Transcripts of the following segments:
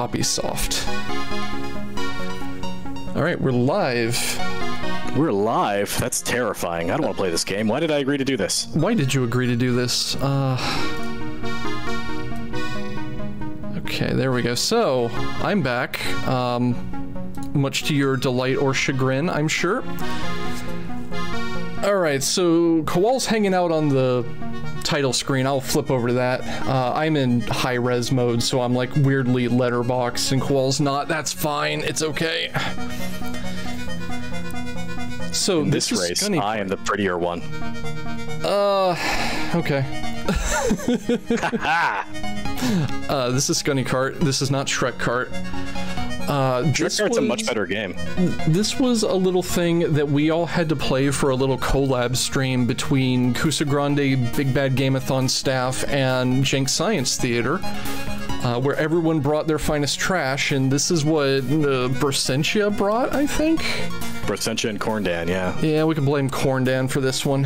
Poppy Soft. All right, we're live. We're live? That's terrifying. I don't want to play this game. Why did I agree to do this? Why did you agree to do this? Okay, there we go. So, I'm back. Much to your delight or chagrin, I'm sure. Alright, so Kowal's hanging out on the title screen. I'll flip over to that. I'm in high-res mode, so I'm like weirdly letterboxed, and Kowal's not. That's fine. It's okay. So in this race, I am the prettier one. Okay. This is Skunny Kart. This is not Shrek Kart. Shrek Kart's a much better game. This was a little thing that we all had to play for a little collab stream between Kusa Grande, Big Bad Game-a-thon staff, and Jank Science Theater, where everyone brought their finest trash, and this is what Bersentia brought, I think? Bersentia and Corndan, yeah. Yeah, we can blame Corndan for this one.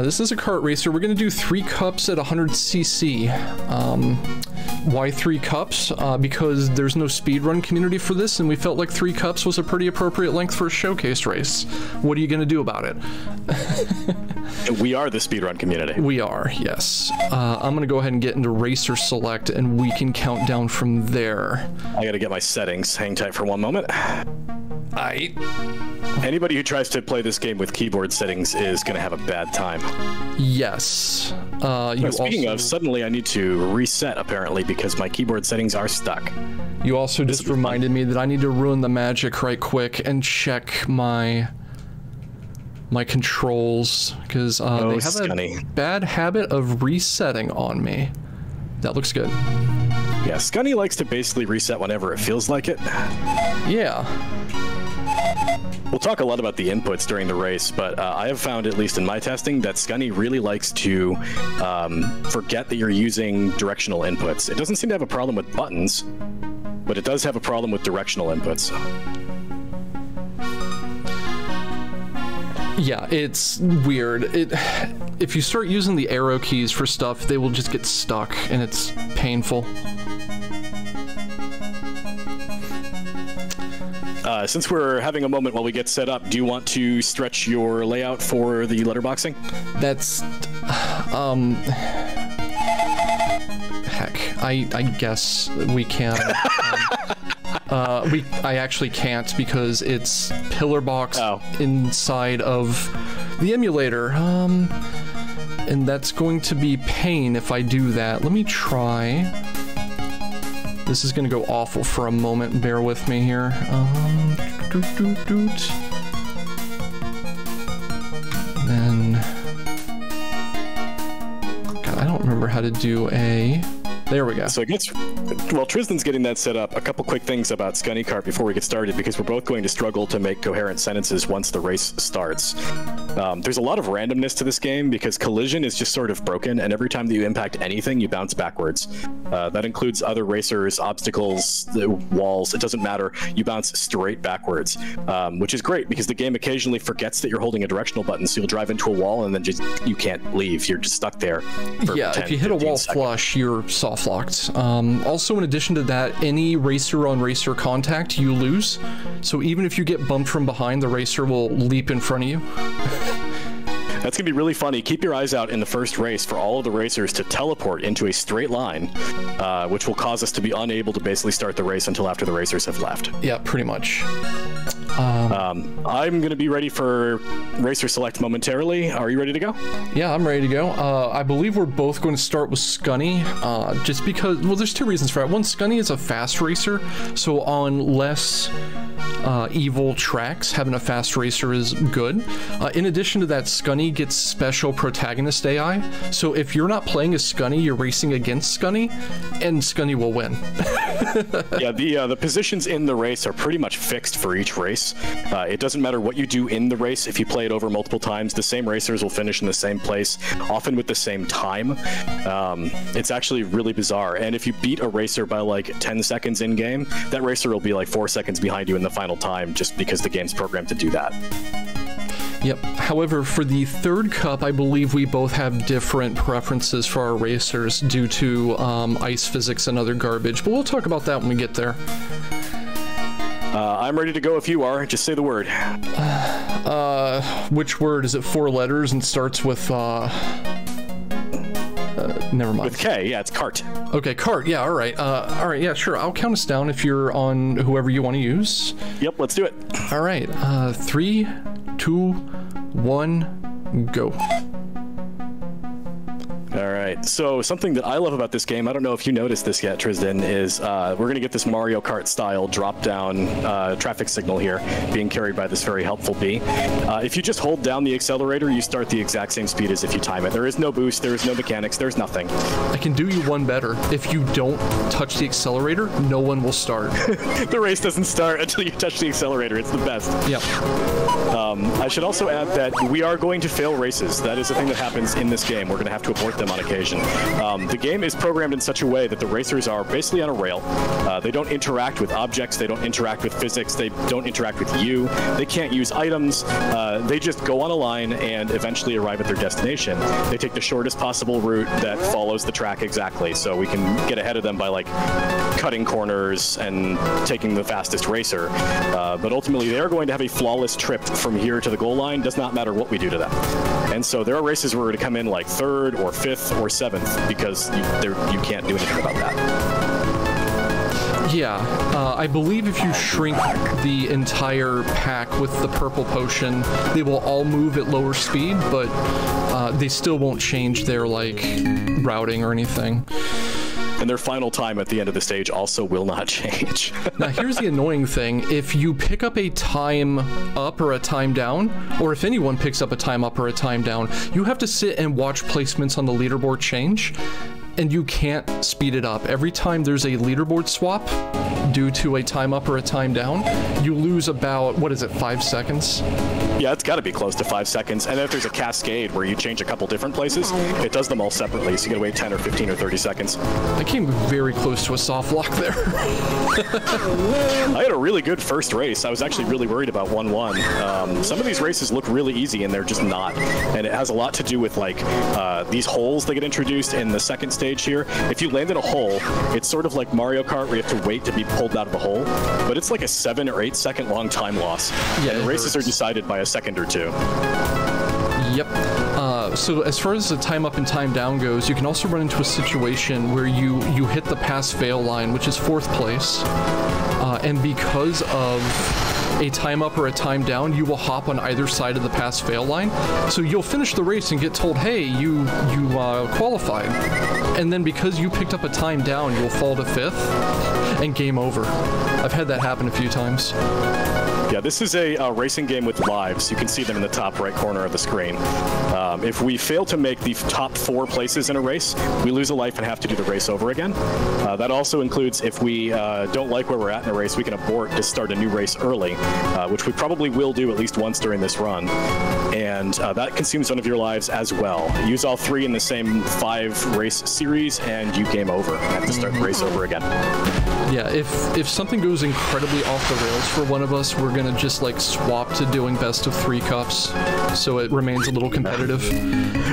This is a kart racer. We're going to do 3 cups at 100cc. Why 3 cups? Because there's no speedrun community for this, and we felt like 3 cups was a pretty appropriate length for a showcase race. What are you going to do about it? We are the speedrun community. We are, yes. I'm going to go ahead and get into Racer Select, and we can count down from there. I got to get my settings. Hang tight for one moment. Anybody who tries to play this game with keyboard settings is going to have a bad time. Yes. Speaking of, suddenly I need to reset, apparently, because my keyboard settings are stuck. You also just reminded me that I need to ruin the magic right quick and check my controls, because they have Skunny. a bad habit of resetting on me. That looks good. Yeah, Skunny likes to basically reset whenever it feels like it. Yeah. We'll talk a lot about the inputs during the race, but I have found, at least in my testing, that Skunny really likes to forget that you're using directional inputs. It doesn't seem to have a problem with buttons, but it does have a problem with directional inputs. Yeah, it's weird. If you start using the arrow keys for stuff, they will just get stuck, and it's painful. Since we're having a moment while we get set up, do you want to stretch your layout for the letterboxing? That's... heck, I guess we can. I actually can't because it's pillar box inside of the emulator. And that's going to be pain if I do that. Let me try. This is going to go awful for a moment. Bear with me here. Then... God, I don't remember how to do a... There we go. So while Trysdyn's getting that set up, a couple quick things about Skunny Kart before we get started, because we're both going to struggle to make coherent sentences once the race starts. There's a lot of randomness to this game because collision is just sort of broken, and every time that you impact anything, you bounce backwards. That includes other racers, obstacles, walls, it doesn't matter. You bounce straight backwards, which is great because the game occasionally forgets that you're holding a directional button, so you'll drive into a wall and then you can't leave. You're just stuck there for 10, if you hit a wall seconds. flush, you're soft locked. Also, in addition to that, any racer-on-racer contact, you lose. So even if you get bumped from behind, the racer will leap in front of you. That's going to be really funny. Keep your eyes out in the first race for all of the racers to teleport into a straight line, which will cause us to be unable to basically start the race until after the racers have left. Yeah, pretty much. I'm going to be ready for Racer Select momentarily. Are you ready to go? Yeah, I'm ready to go. I believe we're both going to start with Skunny, just because, well, there's 2 reasons for that. One, Skunny is a fast racer, so on less evil tracks, having a fast racer is good. In addition to that, Skunny gets special protagonist AI, so if you're not playing as Skunny, you're racing against Skunny, and Skunny will win. Yeah, the positions in the race are pretty much fixed for each race. It doesn't matter what you do in the race. If you play it over multiple times, the same racers will finish in the same place, often with the same time. It's actually really bizarre. And if you beat a racer by like 10 seconds in game, that racer will be like 4 seconds behind you in the final time, just because the game's programmed to do that. Yep. However, for the third cup, I believe we both have different preferences for our racers due to ice physics and other garbage, but we'll talk about that when we get there. I'm ready to go if you are. Just say the word. Which word? Is it 4 letters and starts with, never mind. With K, yeah, it's kart. Okay, kart, yeah, all right, yeah, sure. I'll count us down if you're on whoever you want to use. Yep, let's do it. All right, 3, 2, 1, go. All right, so something that I love about this game, I don't know if you noticed this yet, Trysdyn, is we're going to get this Mario Kart style drop-down traffic signal here being carried by this very helpful bee. If you just hold down the accelerator, you start the exact same speed as if you time it. There is no boost, there is no mechanics, there's nothing. I can do you one better. If you don't touch the accelerator, no one will start. The race doesn't start until you touch the accelerator. It's the best. Yep. I should also add that we are going to fail races. That is a thing that happens in this game. We're going to have to abort them on occasion. The game is programmed in such a way that the racers are basically on a rail. They don't interact with objects. They don't interact with physics. They don't interact with you. They can't use items. They just go on a line and eventually arrive at their destination. They take the shortest possible route that follows the track exactly, so we can get ahead of them by like cutting corners and taking the fastest racer. But ultimately, they are going to have a flawless trip from here to the goal line. Does not matter what we do to them. And so there are races where we're going to come in like 3rd or 5th or 7th because you can't do anything about that. Yeah, I believe if you shrink the entire pack with the purple potion, they will all move at lower speed, but they still won't change their like routing or anything. And their final time at the end of the stage also will not change. Now, here's the annoying thing. If you pick up a time up or a time down, or if anyone picks up a time up or a time down, you have to sit and watch placements on the leaderboard change, and you can't speed it up. Every time there's a leaderboard swap due to a time up or a time down, you lose about, what is it, 5 seconds? Yeah, it's got to be close to 5 seconds. And if there's a cascade where you change a couple different places, it does them all separately, so you gotta wait 10 or 15 or 30 seconds. I came very close to a soft lock there. I had a really good first race. I was actually really worried about 1-1. Some of these races look really easy, and they're just not. And it has a lot to do with like these holes that get introduced in the second stage here. If you land in a hole, it's sort of like Mario Kart where you have to wait to be pulled out of the hole, but it's like a 7 or 8 second long time loss. Yeah, and races are decided by a second or 2. Yep. So as far as the time up and time down goes, you can also run into a situation where you hit the pass-fail line, which is 4th place, and because of a time up or a time down, you will hop on either side of the pass-fail line. So you'll finish the race and get told, hey, you qualified. And then because you picked up a time down, you'll fall to 5th, and game over. I've had that happen a few times. Yeah, this is a racing game with lives. You can see them in the top right corner of the screen. If we fail to make the top 4 places in a race, we lose a life and have to do the race over again. That also includes if we don't like where we're at in a race, we can abort to start a new race early, which we probably will do at least once during this run. And that consumes one of your lives as well. Use all 3 in the same 5 race series, and you game over. Have to start the race over again. Yeah, if something goes incredibly off the rails for one of us, we're gonna just like swap to doing best of 3 cups, so it remains a little competitive.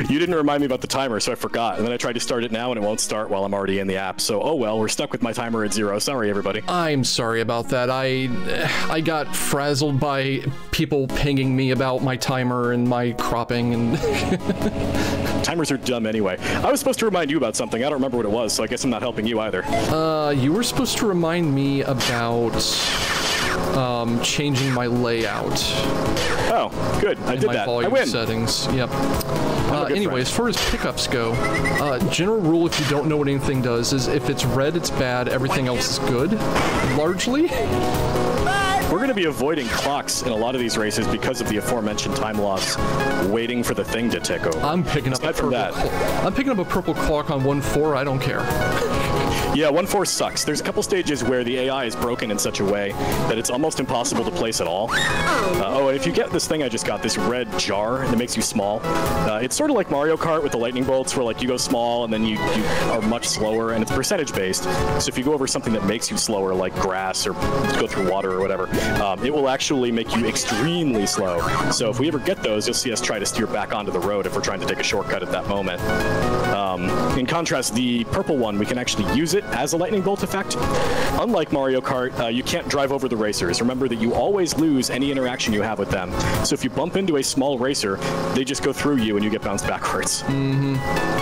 You didn't remind me about the timer, so I forgot. And then I tried to start it now, and it won't start while I'm already in the app. So, oh well, we're stuck with my timer at 0. Sorry, everybody. I'm sorry about that. I got frazzled by people pinging me about my timer and my cropping and... Timers are dumb anyway. I was supposed to remind you about something. I don't remember what it was, so I guess I'm not helping you either. You were supposed to remind me about changing my layout. Oh, good. I did that. I win. Settings. Yep. Anyway, as far as pickups go, general rule if you don't know what anything does is if it's red, it's bad. Everything else is good, largely. We're going to be avoiding clocks in a lot of these races because of the aforementioned time loss, waiting for the thing to tick over. I'm picking up a purple clock on 1-4. I don't care. Yeah, 1-4 sucks. There's a couple stages where the AI is broken in such a way that it's almost impossible to place at all. Oh, if you get this thing I just got, this red jar that makes you small, it's sort of like Mario Kart with the lightning bolts, where like you go small and then you are much slower, and it's percentage based. So if you go over something that makes you slower, like grass or go through water or whatever, it will actually make you extremely slow. So if we ever get those, you'll see us try to steer back onto the road if we're trying to take a shortcut at that moment. In contrast, the purple one, we can actually use it as a lightning bolt effect. Unlike Mario Kart, you can't drive over the racers. Remember that you always lose any interaction you have with them. So if you bump into a small racer, they just go through you and you get bounced backwards.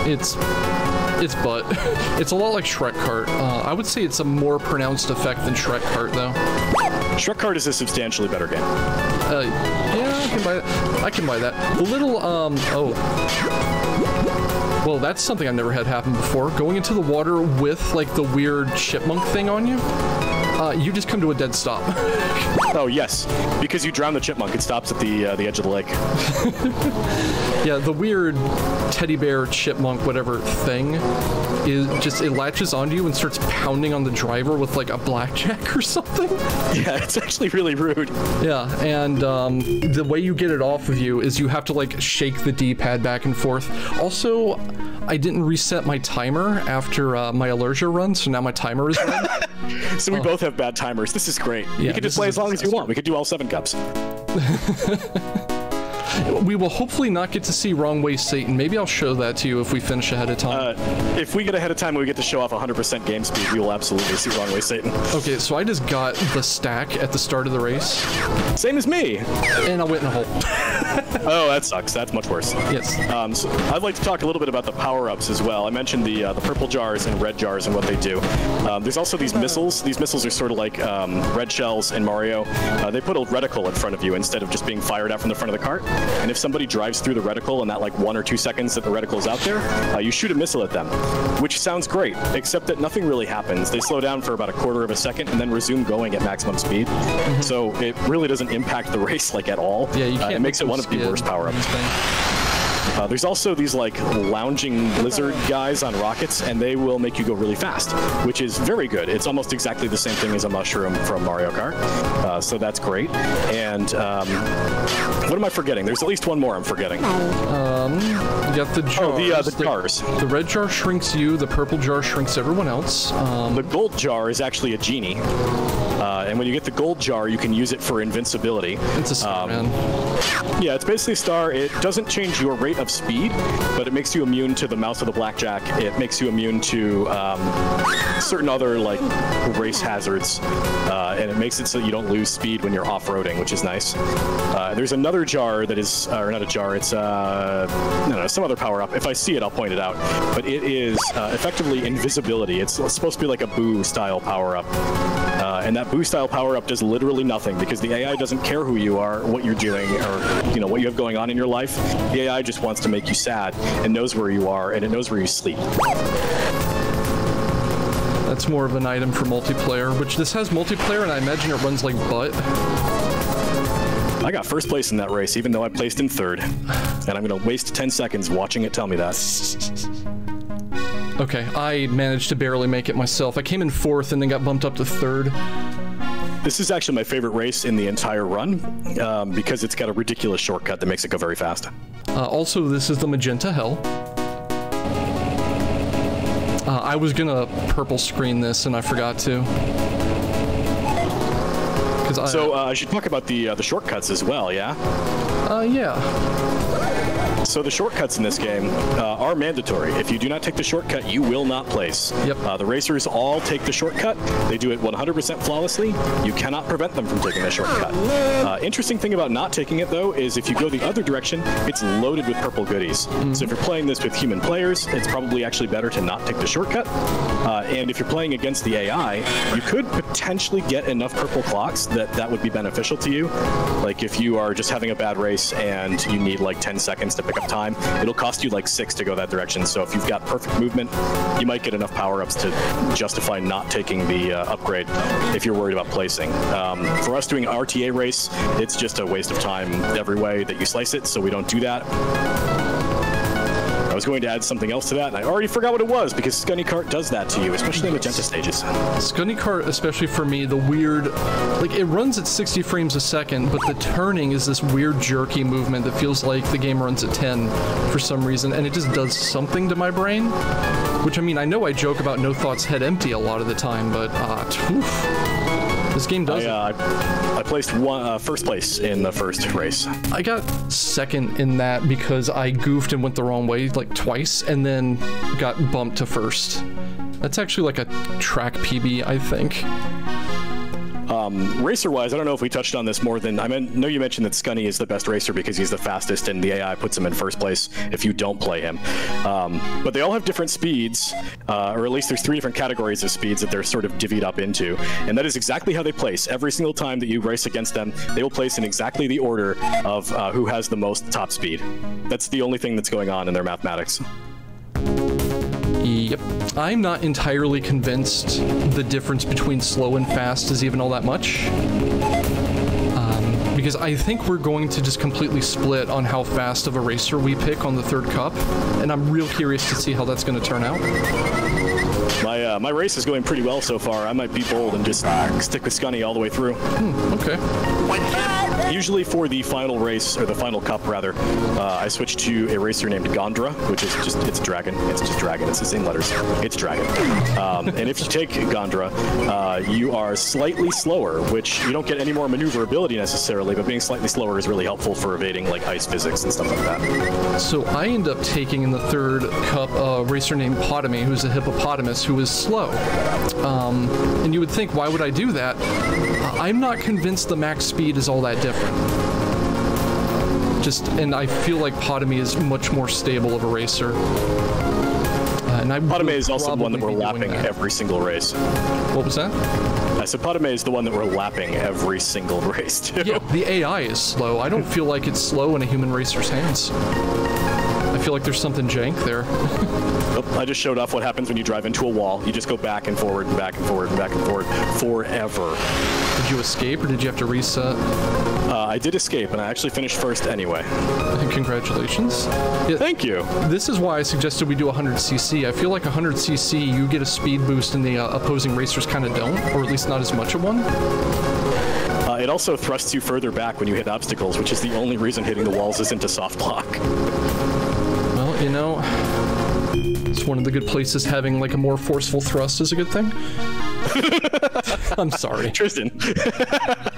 It's butt. It's a lot like Shrek Kart. I would say it's a more pronounced effect than Shrek Kart, though. Shrek Kart is a substantially better game. Yeah, I can buy that. I can buy that. The little, well, that's something I've never had happen before. Going into the water with, like, the weird chipmunk thing on you, you just come to a dead stop. Oh, yes. Because you drown the chipmunk, it stops at the edge of the lake. Yeah, the weird teddy bear, chipmunk, whatever thing is just, it latches onto you and starts pounding on the driver with, like, a blackjack or something. Yeah, it's actually really rude. Yeah, and the way you get it off of you is you have to, like, shake the D-pad back and forth. Also, I didn't reset my timer after my allergia run, so now my timer is red. So we both have bad timers. This is great. Yeah, you can just play as long as you want. We could do all 7 cups. We will hopefully not get to see Wrong Way Satan. Maybe I'll show that to you if we finish ahead of time. If we get ahead of time and we get to show off 100% game speed, we will absolutely see Wrong Way Satan. Okay, so I just got the stack at the start of the race. Same as me. And I went in a hole. Oh, that sucks. That's much worse. Yes. So I'd like to talk a little bit about the power-ups as well. I mentioned the purple jars and red jars and what they do. There's also these missiles. These missiles are sort of like red shells in Mario. They put a reticle in front of you instead of just being fired out from the front of the cart. And if somebody drives through the reticle in that like 1 or 2 seconds that the reticle is out there, you shoot a missile at them, which sounds great, except that nothing really happens. They slow down for about 1/4 of a second and then resume going at maximum speed. So it really doesn't impact the race like at all. Yeah, you can't. It makes it one of the worst power-ups. There's also these like lounging lizard guys on rockets, and they will make you go really fast, which is very good. It's almost exactly the same thing as a mushroom from Mario Kart, so that's great. And what am I forgetting? There's at least one more I'm forgetting. You got the jars. Oh, the jars. The red jar shrinks you, the purple jar shrinks everyone else. The gold jar is actually a genie. And when you get the gold jar, you can use it for invincibility. It's a star, man. Yeah, it's basically a star. It doesn't change your rate of speed, but it makes you immune to the mouth of the blackjack. It makes you immune to certain other like race hazards, and it makes it so you don't lose speed when you're off-roading, which is nice. There's another jar that is, or not a jar, it's no, some other power-up. If I see it, I'll point it out. But it is effectively invisibility. It's supposed to be like a Boo-style power-up. And that Boo-style power-up does literally nothing because the AI doesn't care who you are, what you're doing, or what you have going on in your life. The AI just wants to make you sad and knows where you are, and it knows where you sleep. That's more of an item for multiplayer, which this has multiplayer, and I imagine it runs like butt. I got first place in that race, even though I placed in 3rd. And I'm going to waste 10 seconds watching it tell me that. Okay, I managed to barely make it myself. I came in 4th and then got bumped up to 3rd. This is actually my favorite race in the entire run, because it's got a ridiculous shortcut that makes it go very fast. Also, this is the Magenta Hell. I was gonna purple screen this and I forgot to. So I should talk about the shortcuts as well, yeah? Yeah. So the shortcuts in this game are mandatory. If you do not take the shortcut, you will not place. Yep. The racers all take the shortcut. They do it 100% flawlessly. You cannot prevent them from taking the shortcut. Interesting thing about not taking it, though, is if you go the other direction, it's loaded with purple goodies. So if you're playing this with human players, it's probably actually better to not take the shortcut. And if you're playing against the AI, you could potentially get enough purple clocks that would be beneficial to you. Like if you are just having a bad race and you need like 10 seconds to pick up time, it'll cost you like 6 to go that direction. So if you've got perfect movement, you might get enough power-ups to justify not taking the upgrade if you're worried about placing. For us doing an RTA race, it's just a waste of time every way that you slice it, so we don't do that. was going to add something else to that, and I already forgot what it was, because Skunny Kart does that to you, especially in magenta stages. Skunny Kart, especially for me, the weird, like, it runs at 60 frames a second, but the turning is this weird jerky movement that feels like the game runs at 10 for some reason, and it just does something to my brain. Which, I mean, I know I joke about No Thoughts Head Empty a lot of the time, but, this game does it. I placed first place in the first race. I got second in that because I goofed and went the wrong way, like, twice, and then got bumped to first. That's actually like a track PB, I think. Racer-wise, I don't know if we touched on this more than... I know you mentioned that Skunny is the best racer because he's the fastest, and the AI puts him in first place if you don't play him. But they all have different speeds, or at least there's 3 different categories of speeds that they're sort of divvied up into. And that is exactly how they place. Every single time that you race against them, they will place in exactly the order of who has the most top speed. That's the only thing that's going on in their mathematics. Yep. I'm not entirely convinced the difference between slow and fast is even all that much. Because I think we're going to just completely split on how fast of a racer we pick on the 3rd cup, and I'm real curious to see how that's going to turn out. My race is going pretty well so far. I might be bold and just stick with Skunny all the way through. Okay. Usually for the final race, or the final cup rather, I switch to a racer named Gondra, which is just, it's dragon. It's just dragon. It's the same letters. It's dragon. And if you take Gondra, you are slightly slower, which you don't get any more maneuverability necessarily, but being slightly slower is really helpful for evading like ice physics and stuff like that. So I end up taking in the 3rd cup a racer named Potomy, who's a hippopotamus who is slow. And you would think, why would I do that? I'm not convinced the max speed is all that different. And I feel like Potomy is much more stable of a racer. Potomy is also the one that we're lapping every single race. What was that? I said Potomy is the one that we're lapping every single race, too. Yeah, the AI is slow. I don't feel like it's slow in a human racer's hands. I feel like there's something jank there. I just showed off what happens when you drive into a wall. You just go back and forward and back and forward and back and forward forever. Did you escape or did you have to reset? I did escape, and I actually finished first anyway. Congratulations. Yeah, thank you. This is why I suggested we do 100cc. I feel like 100cc, you get a speed boost and the opposing racers kind of don't, or at least not as much of one. It also thrusts you further back when you hit obstacles, which is the only reason hitting the walls isn't a soft block. Well, you know, it's one of the good places having like a more forceful thrust is a good thing. I'm sorry. Trysdyn.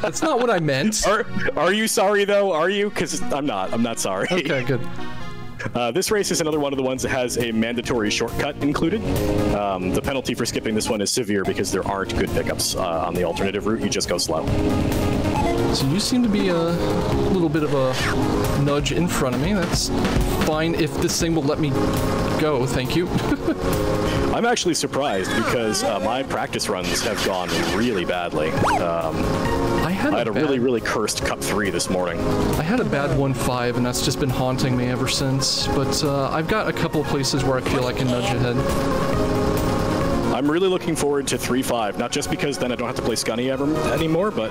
That's not what I meant. Are you sorry, though? Are you? Because I'm not. I'm not sorry. Okay, good. This race is another one of the ones that has a mandatory shortcut included. The penalty for skipping this one is severe because there aren't good pickups on the alternative route. You just go slow. So you seem to be a little bit of a nudge in front of me. That's fine if this thing will let me go. Thank you. I'm actually surprised because my practice runs have gone really badly. I had a really cursed Cup 3 this morning. I had a bad 1.5, and that's just been haunting me ever since. But I've got a couple of places where I feel I can nudge ahead. I'm really looking forward to 3.5, not just because then I don't have to play Skunny anymore, but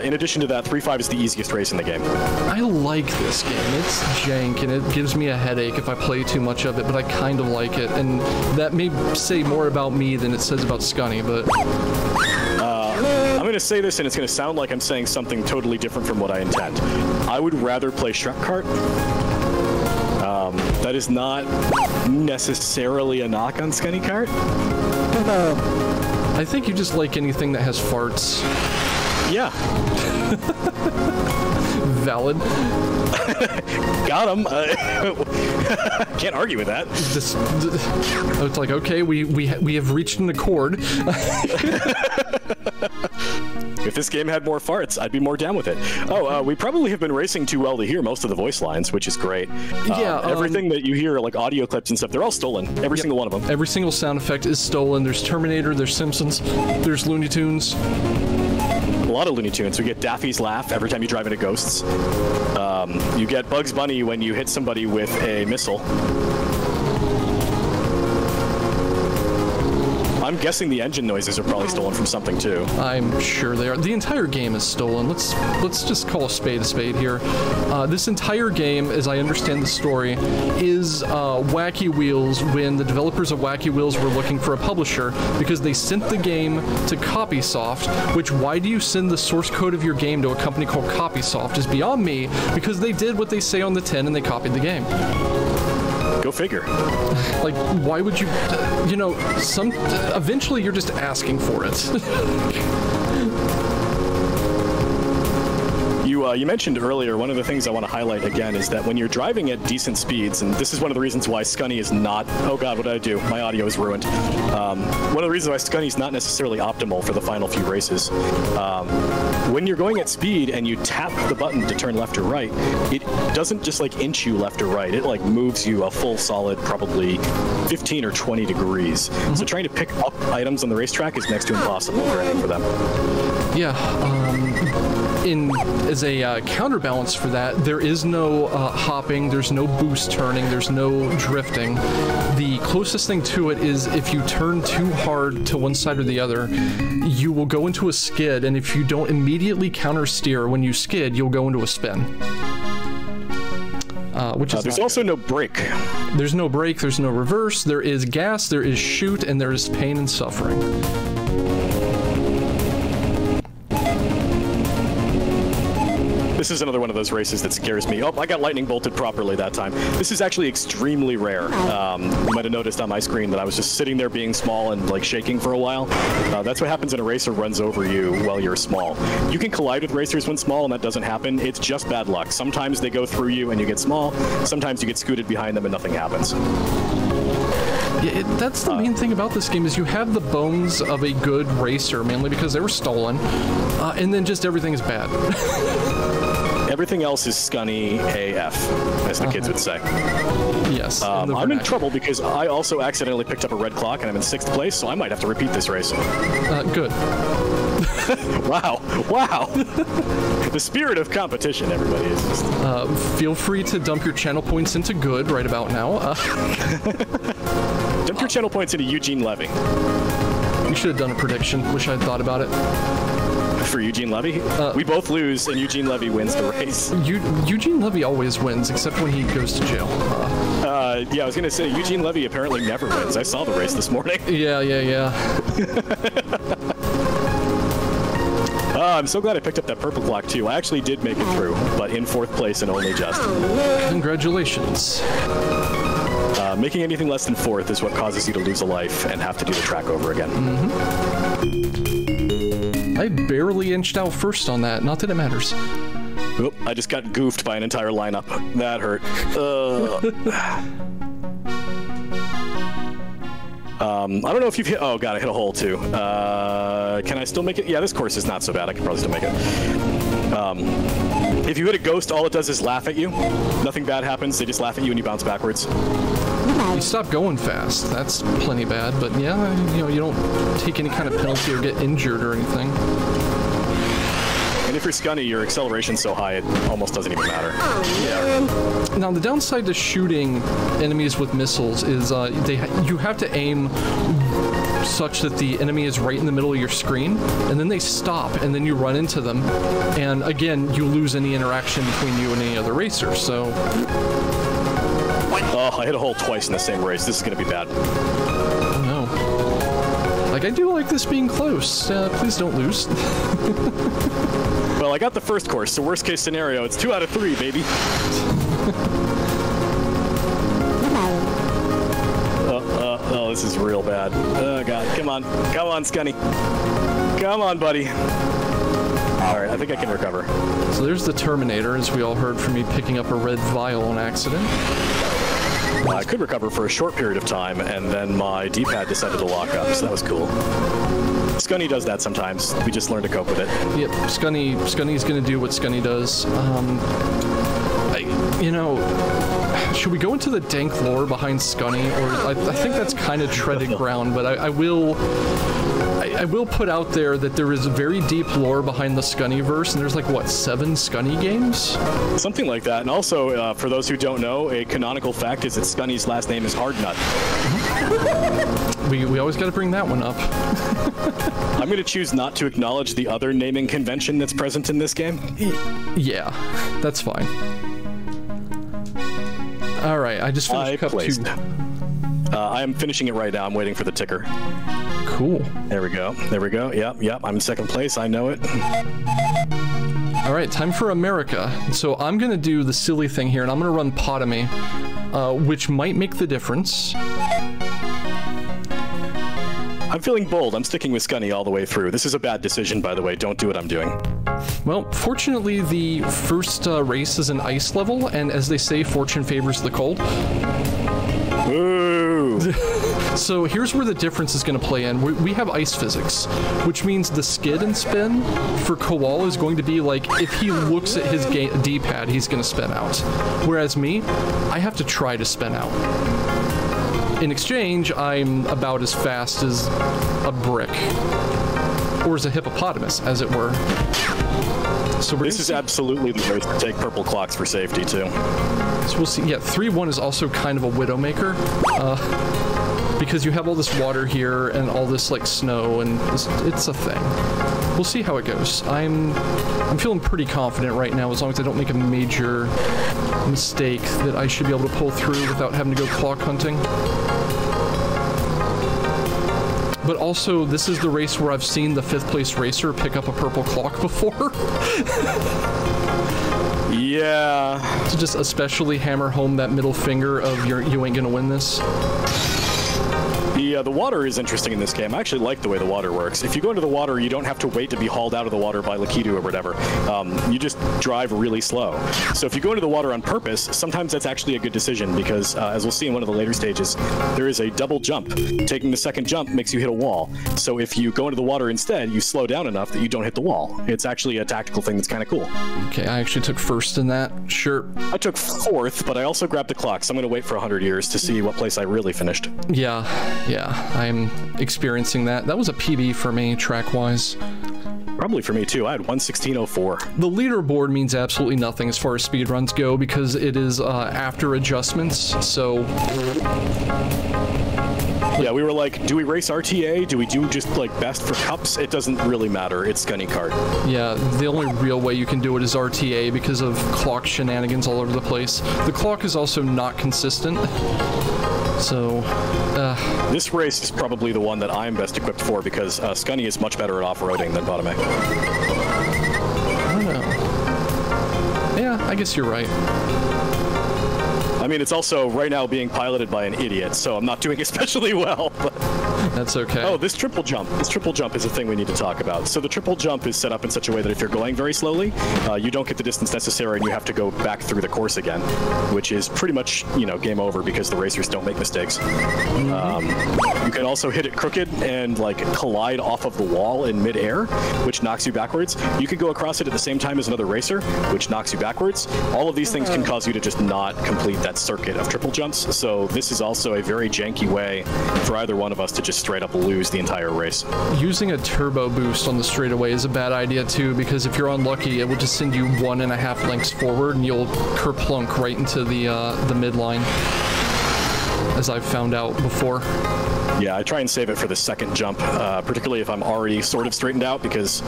in addition to that, 3.5 is the easiest race in the game. I like this game. It's jank, and it gives me a headache if I play too much of it, but I kind of like it, and that may say more about me than it says about Skunny, but... I'm going to say this, and it's going to sound like I'm saying something totally different from what I intend. I would rather play Shrek Kart. That is not necessarily a knock on Skunny Kart. I think you just like anything that has farts. Yeah. Valid. Got him. Can't argue with that. It's like, okay, we have reached an accord. If this game had more farts, I'd be more down with it. Oh, we probably have been racing too well to hear most of the voice lines, which is great. Yeah. Everything that you hear, like audio clips and stuff, they're all stolen. Every single one of them. Every single sound effect is stolen. There's Terminator, there's Simpsons, there's Looney Tunes. A lot of Looney Tunes. We get Daffy's laugh every time you drive into ghosts. You get Bugs Bunny when you hit somebody with a missile. I'm guessing the engine noises are probably stolen from something too. I'm sure they are. The entire game is stolen. Let's just call a spade here. This entire game, as I understand the story, is Wacky Wheels when the developers of Wacky Wheels were looking for a publisher because they sent the game to Copysoft, which why do you send the source code of your game to a company called Copysoft is beyond me, because they did what they say on the tin and they copied the game. Go figure. Like, why would you, you know, eventually you're just asking for it. You mentioned earlier, one of the things I want to highlight again is that when you're driving at decent speeds, and this is one of the reasons why Skunny is not, oh god, what did I do? My audio is ruined. One of the reasons why Skunny is not necessarily optimal for the final few races. When you're going at speed and you tap the button to turn left or right, it doesn't just like inch you left or right, it like moves you a full solid probably 15 or 20 degrees. Mm-hmm. So trying to pick up items on the racetrack is next to impossible for them. Yeah, as a counterbalance for that, there is no hopping, there's no boost turning, there's no drifting. The closest thing to it is if you turn too hard to one side or the other, you will go into a skid, and if you don't immediately counter steer when you skid, you'll go into a spin. Which is there's also no brake. There's no brake, there's no reverse, there is gas, there is shoot, and there is pain and suffering. This is another one of those races that scares me. Oh, I got lightning bolted properly that time. This is actually extremely rare. You might have noticed on my screen that I was just sitting there being small and like shaking for a while. That's what happens when a racer runs over you while you're small. You can collide with racers when small and that doesn't happen. It's just bad luck. Sometimes they go through you and you get small. Sometimes you get scooted behind them and nothing happens. Yeah, that's the main thing about this game is you have the bones of a good racer, mainly because they were stolen, and then just everything is bad. Everything else is Skunny AF, as the kids would say. Yes. I'm in trouble because I also accidentally picked up a red clock and I'm in 6th place, so I might have to repeat this race. Good. Wow. The spirit of competition, everybody is just... feel free to dump your channel points into good right about now. Dump your channel points into Eugene Levy. We should have done a prediction. Wish I'd thought about it. For Eugene Levy? We both lose, and Eugene Levy wins the race. Eugene Levy always wins, except when he goes to jail. Yeah, I was going to say, Eugene Levy apparently never wins. I saw the race this morning. Yeah. I'm so glad I picked up that purple clock, too. I actually did make it through, but in 4th place and only just. Congratulations. Making anything less than 4th is what causes you to lose a life and have to do the track over again. Mm-hmm. I barely inched out first on that. Not that it matters. Oop, I just got goofed by an entire lineup. That hurt. I don't know if you've hit... Oh, God, I hit a hole, too. Can I still make it? Yeah, this course is not so bad. I can probably still make it. If you hit a ghost, all it does is laugh at you. Nothing bad happens. They just laugh at you and you bounce backwards. You stop going fast. That's plenty bad. But, yeah, you don't take any kind of penalty or get injured or anything. And if you're Skunny, your acceleration's so high it almost doesn't even matter. Yeah. Now, the downside to shooting enemies with missiles is you have to aim such that the enemy is right in the middle of your screen, and then they stop, and then you run into them, and again, you lose any interaction between you and any other racer, so... Oh, I hit a hole twice in the same race. This is going to be bad. Oh, no. Like, I do like this being close. Please don't lose. Well, I got the first course, so worst case scenario, it's 2 out of 3, baby. Oh, this is real bad. Oh, God. Come on, Skunny. Come on, buddy. All right, I think I can recover. So there's the Terminator, as we all heard from me picking up a red vial on accident. I could recover for a short period of time, and then my D-pad decided to lock up, so that was cool. Skunny does that sometimes. We just learn to cope with it. Yep, Skunny's gonna do what Skunny does. should we go into the dank lore behind Skunny? Or I think that's kind of treaded ground, but I will put out there that there is very deep lore behind the Scunnyverse, and there's like, what, 7 Skunny games? Something like that. And also, for those who don't know, a canonical fact is that Skunny's last name is Hardnut. We always got to bring that one up. I'm going to choose not to acknowledge the other naming convention that's present in this game. Yeah, that's fine. All right, I just finished Cup 2. I am finishing it right now. I'm waiting for the ticker. Cool. There we go. There we go. Yep. I'm in second place. I know it. All right, time for America. So I'm going to do the silly thing here, and I'm going to run Potomy, which might make the difference. I'm feeling bold. I'm sticking with Skunny all the way through. This is a bad decision, by the way. Don't do what I'm doing. Well, fortunately, the first race is an ice level, and as they say, fortune favors the cold. Ooh. So here's where the difference is going to play in. We have ice physics, which means the skid and spin for Kowal is going to be like, if he looks at his D-pad, he's going to spin out. Whereas me, I have to try to spin out. In exchange, I'm about as fast as a brick, or as a hippopotamus, as it were. So this is absolutely the race to take purple clocks for safety, too. So we'll see. Yeah, 3-1 is also kind of a Widowmaker, because you have all this water here and all this like snow, and it's a thing. We'll see how it goes. I'm feeling pretty confident right now, as long as I don't make a major mistake, that I should be able to pull through without having to go clock hunting. But also, this is the race where I've seen the 5th place racer pick up a purple clock before. Yeah. To just especially hammer home that middle finger of you ain't gonna win this. The water is interesting in this game. I actually like the way the water works. If you go into the water, you don't have to wait to be hauled out of the water by Lakitu or whatever. You just drive really slow. So if you go into the water on purpose, sometimes that's actually a good decision because, as we'll see in one of the later stages, there is a double jump. Taking the second jump makes you hit a wall. So if you go into the water instead, you slow down enough that you don't hit the wall. It's actually a tactical thing that's kind of cool. Okay, I actually took first in that. Sure. I took 4th, but I also grabbed the clock, so I'm going to wait for 100 years to see what place I really finished. Yeah, I'm experiencing that. That was a PB for me, track-wise. Probably for me, too. I had 1:16.04. The leaderboard means absolutely nothing as far as speedruns go because it is after adjustments, so... Yeah, we were like, do we race RTA? Do we do just, like, best for cups? It doesn't really matter. It's Skunny Kart. Yeah, the only real way you can do it is RTA because of clock shenanigans all over the place. The clock is also not consistent. So, this race is probably the one that I'm best equipped for because Skunny is much better at off-roading than Potomac. I don't know. Yeah, I guess you're right. I mean, it's also right now being piloted by an idiot, so I'm not doing especially well. But... That's okay. Oh, this triple jump. This triple jump is a thing we need to talk about. So the triple jump is set up in such a way that if you're going very slowly, you don't get the distance necessary and you have to go back through the course again, which is pretty much, game over because the racers don't make mistakes. You can also hit it crooked and like collide off of the wall in midair, which knocks you backwards. You could go across it at the same time as another racer, which knocks you backwards. All of these things can cause you to just not complete that circuit of triple jumps. So this is also a very janky way for either one of us to just straight up lose the entire race. Using a turbo boost on the straightaway is a bad idea too, because if you're unlucky, it will just send you 1.5 lengths forward and you'll kerplunk right into the midline, as I've found out before. Yeah, I try and save it for the second jump, particularly if I'm already sort of straightened out, because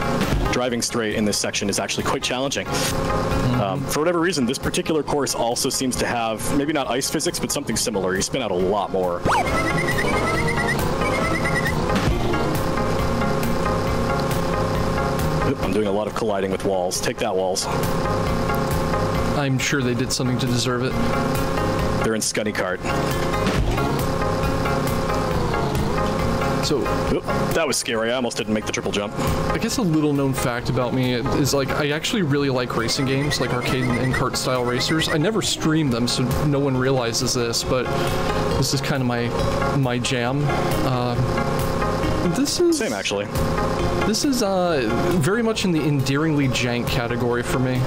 driving straight in this section is actually quite challenging. For whatever reason, this particular course also seems to have, maybe not ice physics, but something similar. You spin out a lot more. I'm doing a lot of colliding with walls. Take that, walls. I'm sure they did something to deserve it. They're in Skunny Kart. So, that was scary. I almost didn't make the triple jump. I guess a little known fact about me is like I actually really like racing games, like arcade and kart style racers. I never stream them, so no one realizes this, but this is kind of my jam. This is same actually. This is very much in the endearingly jank category for me.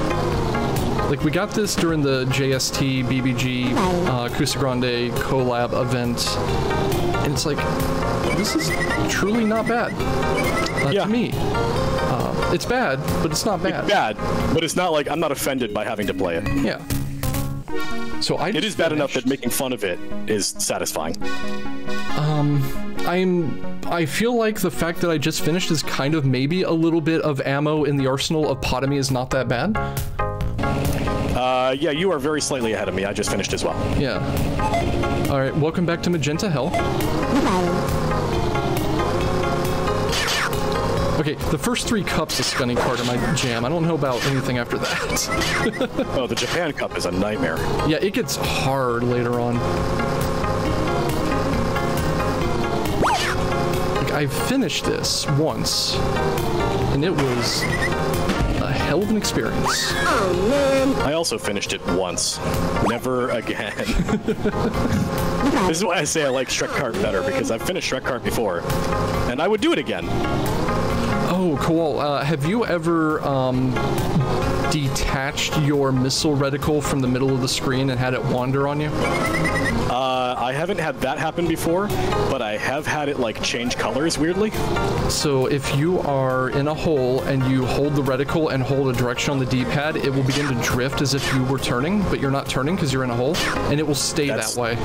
Like, we got this during the JST, BBG, Kusagrande collab event, and it's like, this is truly not bad. To me. It's bad, but it's not bad. It's bad, but it's not like I'm not offended by having to play it. Yeah. So it is bad enough that making fun of it is satisfying. I feel like the fact that I just finished is kind of maybe a little bit of ammo in the arsenal of Potomy is not that bad. Yeah, you are very slightly ahead of me. I just finished as well. Yeah. All right, welcome back to Magenta Hell. Okay, the first 3 cups of Skunny Kart are my jam. I don't know about anything after that. Oh, the Japan Cup is a nightmare. Yeah, it gets hard later on. Like, I finished this once, and it was a hell of an experience. Oh, man. I also finished it once. Never again. This is why I say I like Shrek Kart better, because I've finished Shrek Kart before, and I would do it again. Oh, cool. Have you ever detached your missile reticle from the middle of the screen and had it wander on you? I haven't had that happen before, but I have had it, like, change colors weirdly. So if you are in a hole and you hold the reticle and hold a direction on the D-pad, it will begin to drift as if you were turning, but you're not turning because you're in a hole, and it will stay that way.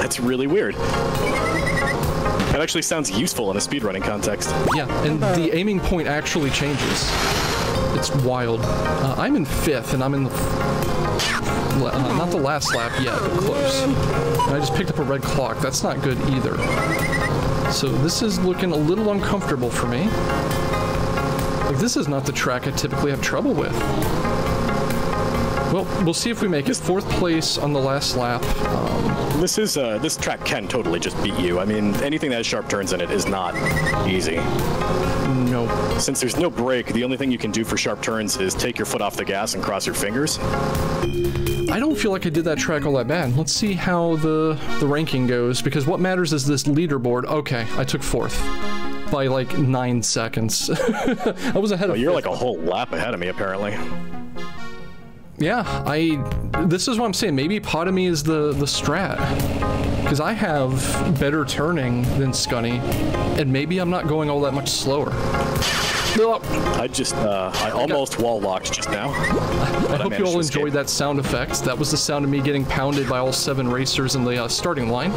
That's really weird. That actually sounds useful in a speedrunning context. Yeah, and the aiming point actually changes. It's wild. I'm in 5th, and I'm in the... not the last lap yet, but close. And I just picked up a red clock. That's not good either. So this is looking a little uncomfortable for me. Like, this is not the track I typically have trouble with. Well, we'll see if we make it. 4th place on the last lap. This track can totally just beat you. I mean, anything that has sharp turns in it is not easy. No. Since there's no brake, the only thing you can do for sharp turns is take your foot off the gas and cross your fingers. I don't feel like I did that track all that bad. Let's see how the ranking goes, because what matters is this leaderboard. Okay, I took 4th. By like 9 seconds. I was ahead of you're 5th. like a whole lap ahead of me, apparently. Yeah, this is what I'm saying. Maybe Potomy is the strat. Because I have better turning than Skunny, and maybe I'm not going all that much slower. I almost wall locked just now. I hope you all enjoyed that sound effect. That was the sound of me getting pounded by all 7 racers in the starting line.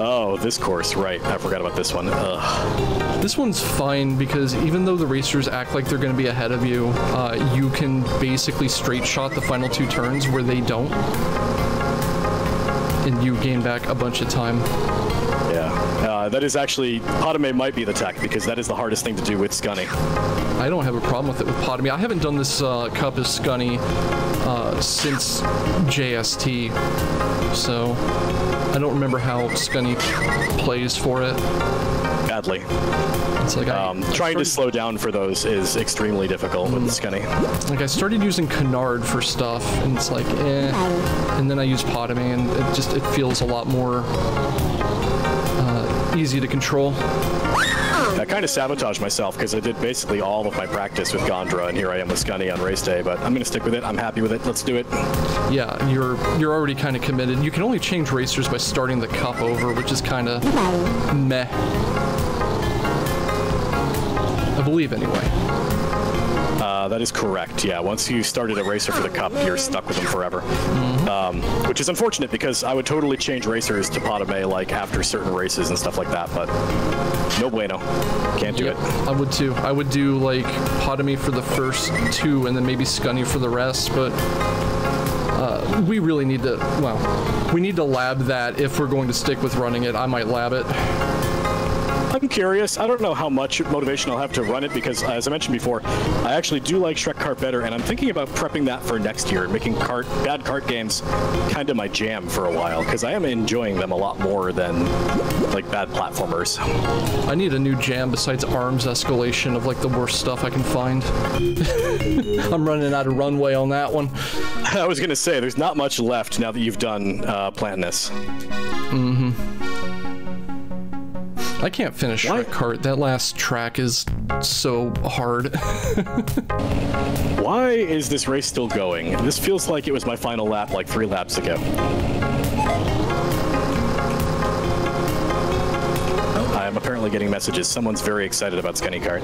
Oh, this course, right. I forgot about this one. Ugh. This one's fine because even though the racers act like they're going to be ahead of you, you can basically straight shot the final 2 turns where they don't. And you gain back a bunch of time. Yeah. That is actually... Potomy might be the tech, because that is the hardest thing to do with Skunny. I don't have a problem with it with Potomy. I haven't done this cup as Skunny since JST, so I don't remember how Skunny plays for it. Badly. It's like trying to slow down for those is extremely difficult with the Skunny. Like, I started using Canard for stuff, and it's like, eh. And then I use Potomy, and it feels a lot more easy to control. I kind of sabotaged myself because I did basically all of my practice with Gondra, and here I am with Skunny on race day, but I'm going to stick with it. I'm happy with it. Let's do it. Yeah, you're already kind of committed. You can only change racers by starting the cup over, which is kind of meh. I believe, anyway. That is correct, yeah. Once you started a racer for the cup, you're stuck with them forever. Which is unfortunate, because I would totally change racers to Potomy, like, after certain races and stuff like that, but no bueno. Can't do it. I would, too. I would do, like, Potomy for the first 2, and then maybe Skunny for the rest, but we really need to, well, we need to lab that if we're going to stick with running it. I might lab it. I'm curious. I don't know how much motivation I'll have to run it, because, as I mentioned before, I actually do like Shrek Kart better, and I'm thinking about prepping that for next year, making bad kart games kind of my jam for a while, because I am enjoying them a lot more than, like, bad platformers. I need a new jam besides arms escalation of, like, the worst stuff I can find. I'm running out of runway on that one. I was going to say, there's not much left now that you've done Plantless. I can't finish Shrek Kart. That last track is so hard. Why is this race still going? This feels like it was my final lap like 3 laps ago. I am apparently getting messages. Someone's very excited about Skunny Kart.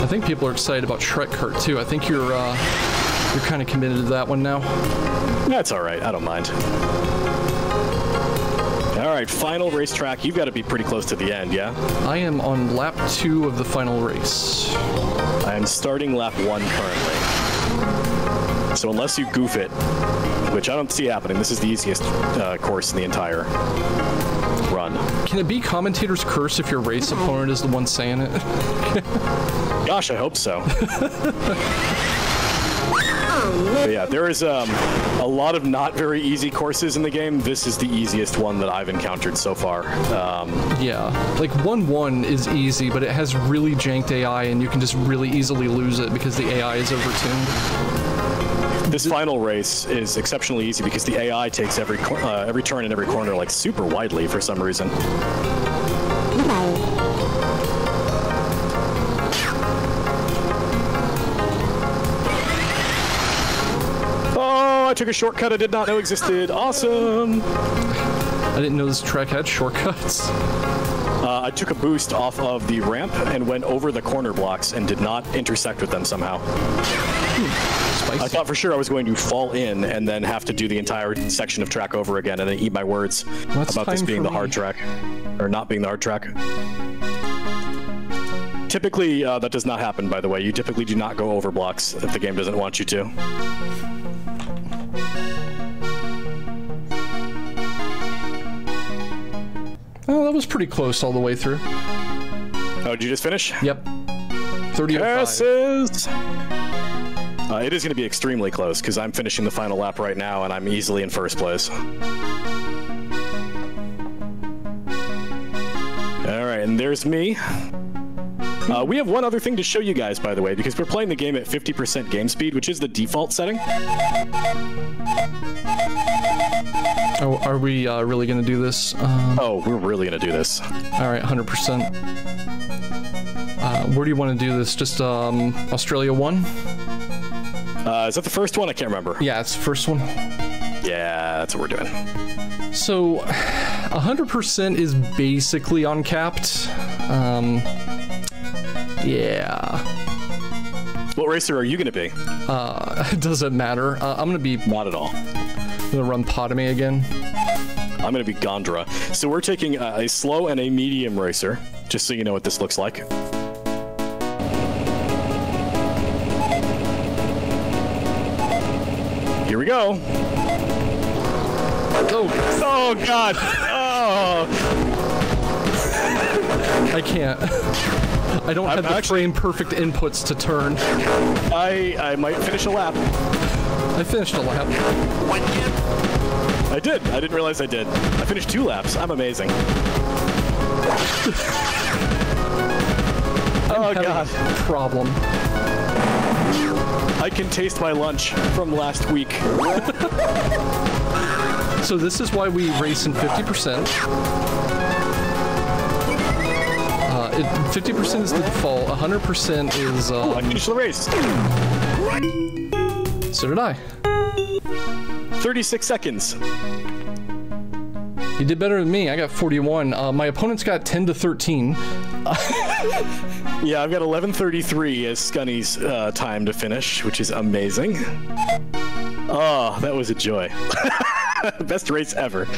I think people are excited about Shrek Kart too. I think you're kind of committed to that one now. That's all right. I don't mind. All right, final racetrack. You've got to be pretty close to the end, yeah? I am on lap 2 of the final race. I am starting lap 1 currently. So unless you goof it, which I don't see happening, this is the easiest course in the entire run. Can it be commentator's curse if your race opponent is the one saying it? Gosh, I hope so. But yeah, there is a lot of not very easy courses in the game. This is the easiest one that I've encountered so far. Yeah, like 1-1 is easy, but it has really janked AI, and you can just really easily lose it because the AI is overtuned. This final race is exceptionally easy because the AI takes every turn and every corner like super widely for some reason. Oh, I took a shortcut I did not know existed. Awesome! I didn't know this track had shortcuts. I took a boost off of the ramp and went over the corner blocks and did not intersect with them somehow. I thought for sure I was going to fall in and then have to do the entire section of track over again and then eat my words about this being the hard track. Or not being the hard track. Typically, that does not happen, by the way. You typically do not go over blocks if the game doesn't want you to. Oh, that was pretty close all the way through. Oh, did you just finish? Yep. 30 passes. It is going to be extremely close because I'm finishing the final lap right now and I'm easily in first place. All right, and there's me. We have one other thing to show you guys, by the way, because we're playing the game at 50% game speed, which is the default setting. Oh, are we really going to do this? Oh, we're really going to do this. All right, 100%. Where do you want to do this? Just Australia 1? Is that the first one? I can't remember. Yeah, it's the first one. Yeah, that's what we're doing. So, 100% is basically uncapped. Yeah. What racer are you going to be? It doesn't matter. I'm going to be... Not at all. I'm going to run Potame again. I'm going to be Gondra. So we're taking a slow and a medium racer, just so you know what this looks like. Here we go. Oh God. Oh. I can't. I don't have the frame perfect inputs to turn. I might finish a lap. I finished a lap. I did. I didn't realize I did. I finished 2 laps. I'm amazing. Oh God. Problem. I can taste my lunch from last week. So this is why we race in 50%. 50% is the default. 100% is. I finished the race. So did I. 36 seconds. You did better than me. I got 41. My opponent's got 10 to 13. Yeah, I've got 11:33 as Skunny's time to finish, which is amazing. Oh, that was a joy. Best race ever.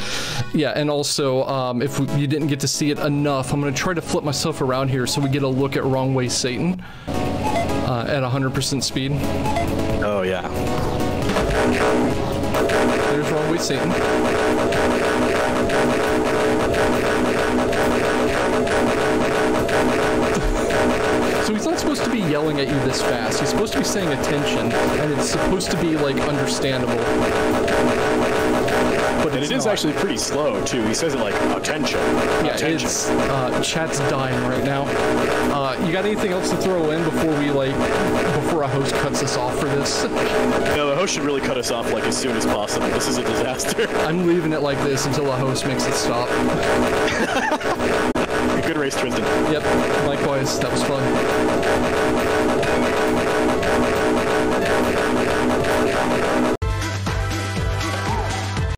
Yeah, and also, if you didn't get to see it enough, I'm going to try to flip myself around here so we get a look at Wrong Way Satan at 100% speed. Oh, yeah. There's Wrong Way Satan. So he's not supposed to be yelling at you this fast. He's supposed to be saying attention, and it's supposed to be, like, understandable. But it is actually pretty slow, too. He says it like, attention. Yeah, attention. it's, chat's dying right now. You got anything else to throw in before we before a host cuts us off for this? No, the host should really cut us off like as soon as possible. This is a disaster. I'm leaving it like this until the host makes it stop. Good race, Trysdyn. Yep, likewise. That was fun.